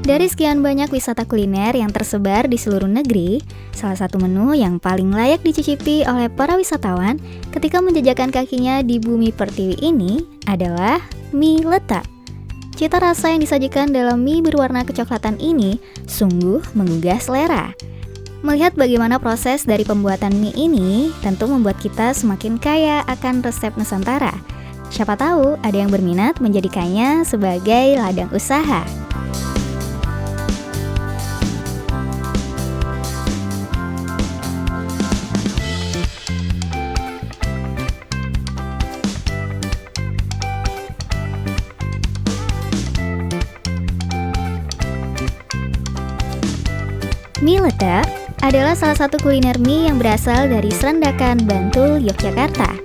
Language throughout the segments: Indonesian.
Dari sekian banyak wisata kuliner yang tersebar di seluruh negeri, salah satu menu yang paling layak dicicipi oleh para wisatawan ketika menjejakkan kakinya di bumi pertiwi ini adalah mie letek. Cita rasa yang disajikan dalam mie berwarna kecoklatan ini sungguh menggugah selera. Melihat bagaimana proses dari pembuatan mie ini tentu membuat kita semakin kaya akan resep Nusantara. Siapa tahu ada yang berminat menjadikannya sebagai ladang usaha. Mie letek adalah salah satu kuliner mie yang berasal dari Serendakan, Bantul, Yogyakarta.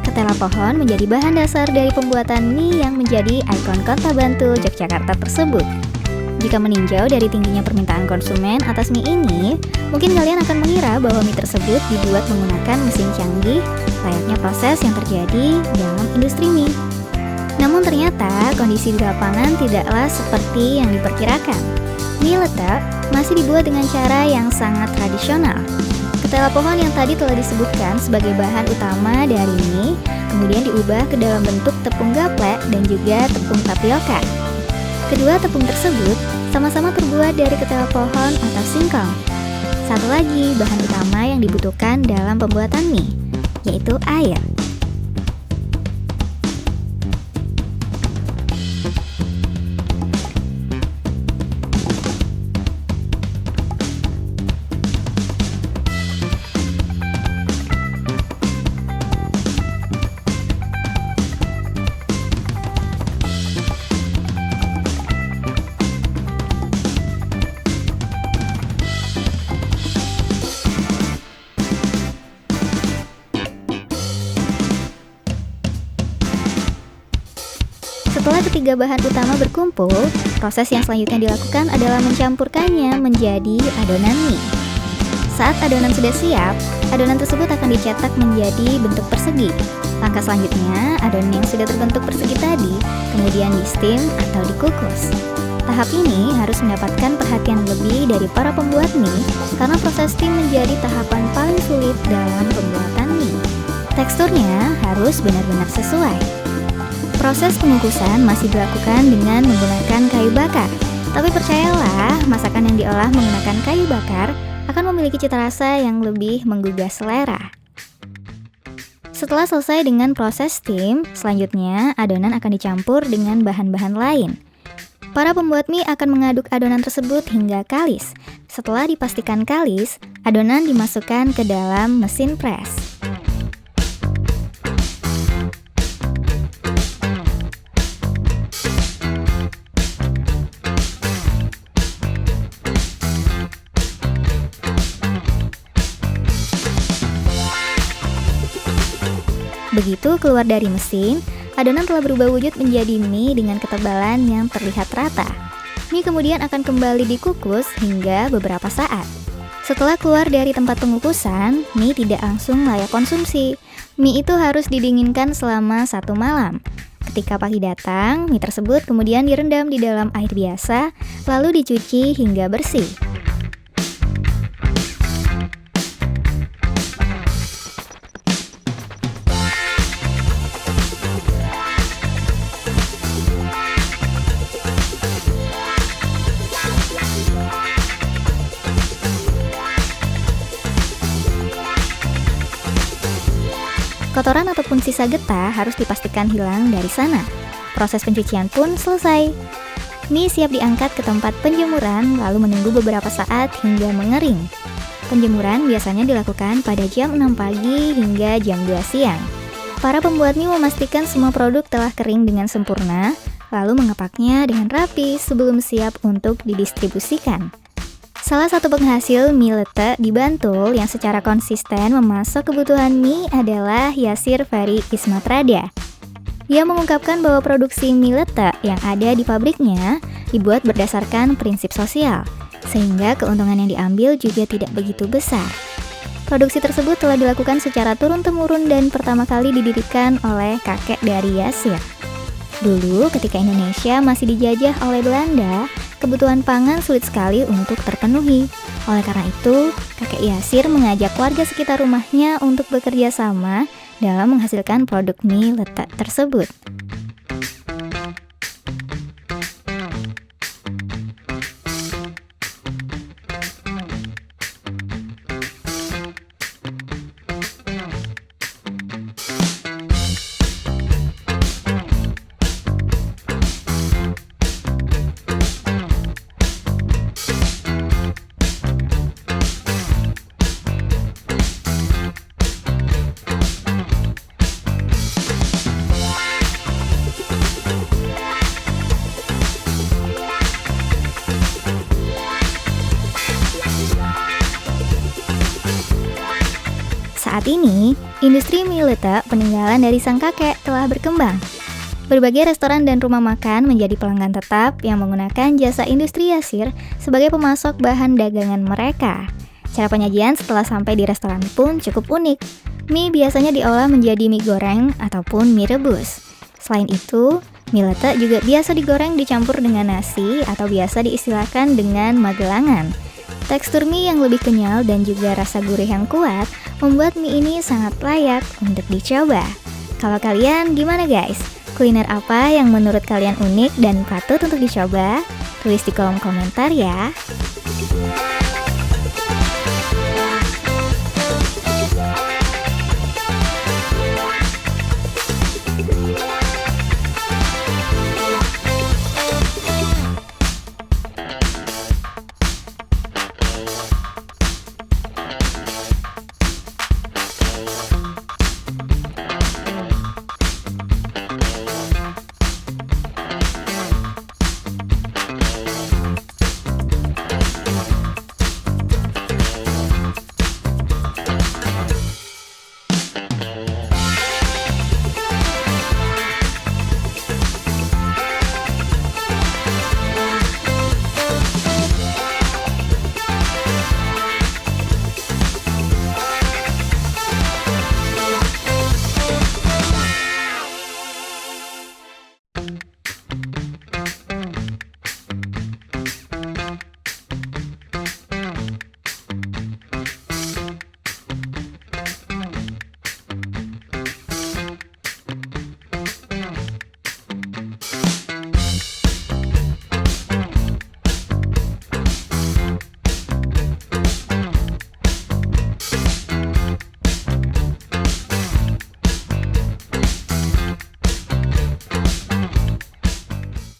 Ketela pohon menjadi bahan dasar dari pembuatan mie yang menjadi ikon kota Bantul, Yogyakarta tersebut. Jika meninjau dari tingginya permintaan konsumen atas mie ini, mungkin kalian akan mengira bahwa mie tersebut dibuat menggunakan mesin canggih, layaknya proses yang terjadi dalam industri mie. Namun ternyata kondisi di lapangan tidaklah seperti yang diperkirakan. Mie letek masih dibuat dengan cara yang sangat tradisional. Ketela pohon yang tadi telah disebutkan sebagai bahan utama dari mie, kemudian diubah ke dalam bentuk tepung gaplek dan juga tepung tapioka. Kedua tepung tersebut sama-sama terbuat dari ketela pohon atau singkong. Satu lagi bahan utama yang dibutuhkan dalam pembuatan mie, yaitu air. Setelah ketiga bahan utama berkumpul, proses yang selanjutnya dilakukan adalah mencampurkannya menjadi adonan mie. Saat adonan sudah siap, adonan tersebut akan dicetak menjadi bentuk persegi. Langkah selanjutnya, adonan yang sudah terbentuk persegi tadi kemudian di-steam atau dikukus. Tahap ini harus mendapatkan perhatian lebih dari para pembuat mie karena proses steam menjadi tahapan paling sulit dalam pembuatan mie. Teksturnya harus benar-benar sesuai. Proses pengukusan masih dilakukan dengan menggunakan kayu bakar. Tapi percayalah, masakan yang diolah menggunakan kayu bakar akan memiliki cita rasa yang lebih menggugah selera. Setelah selesai dengan proses steam, selanjutnya adonan akan dicampur dengan bahan-bahan lain. Para pembuat mie akan mengaduk adonan tersebut hingga kalis. Setelah dipastikan kalis, adonan dimasukkan ke dalam mesin pres. Begitu keluar dari mesin, adonan telah berubah wujud menjadi mie dengan ketebalan yang terlihat rata. Mie kemudian akan kembali dikukus hingga beberapa saat. Setelah keluar dari tempat pengukusan, mie tidak langsung layak konsumsi. Mie itu harus didinginkan selama 1 malam. Ketika pagi datang, mie tersebut kemudian direndam di dalam air biasa, lalu dicuci hingga bersih. Kotoran ataupun sisa getah harus dipastikan hilang dari sana. Proses pencucian pun selesai. Mie siap diangkat ke tempat penjemuran lalu menunggu beberapa saat hingga mengering. Penjemuran biasanya dilakukan pada jam 6 pagi hingga jam 2 siang. Para pembuat mie memastikan semua produk telah kering dengan sempurna, lalu mengepaknya dengan rapi sebelum siap untuk didistribusikan. Salah satu penghasil mie letek di Bantul yang secara konsisten memasok kebutuhan mie adalah Yasir Ferry Ismatrada. Dia mengungkapkan bahwa produksi mie letek yang ada di pabriknya dibuat berdasarkan prinsip sosial, sehingga keuntungan yang diambil juga tidak begitu besar. Produksi tersebut telah dilakukan secara turun-temurun dan pertama kali didirikan oleh kakek dari Yasir. Dulu ketika Indonesia masih dijajah oleh Belanda, kebutuhan pangan sulit sekali untuk terpenuhi. Oleh karena itu, kakek Yasir mengajak warga sekitar rumahnya untuk bekerja sama dalam menghasilkan produk mie letek tersebut. Saat ini, industri mie letek peninggalan dari sang kakek telah berkembang. Berbagai restoran dan rumah makan menjadi pelanggan tetap yang menggunakan jasa industri Yasir sebagai pemasok bahan dagangan mereka. Cara penyajian setelah sampai di restoran pun cukup unik. Mie biasanya diolah menjadi mie goreng ataupun mie rebus. Selain itu, mie letek juga biasa digoreng dicampur dengan nasi atau biasa diistilahkan dengan magelangan. Tekstur mie yang lebih kenyal dan juga rasa gurih yang kuat membuat mie ini sangat layak untuk dicoba. Kalau kalian gimana guys? Kuliner apa yang menurut kalian unik dan patut untuk dicoba? Tulis di kolom komentar ya.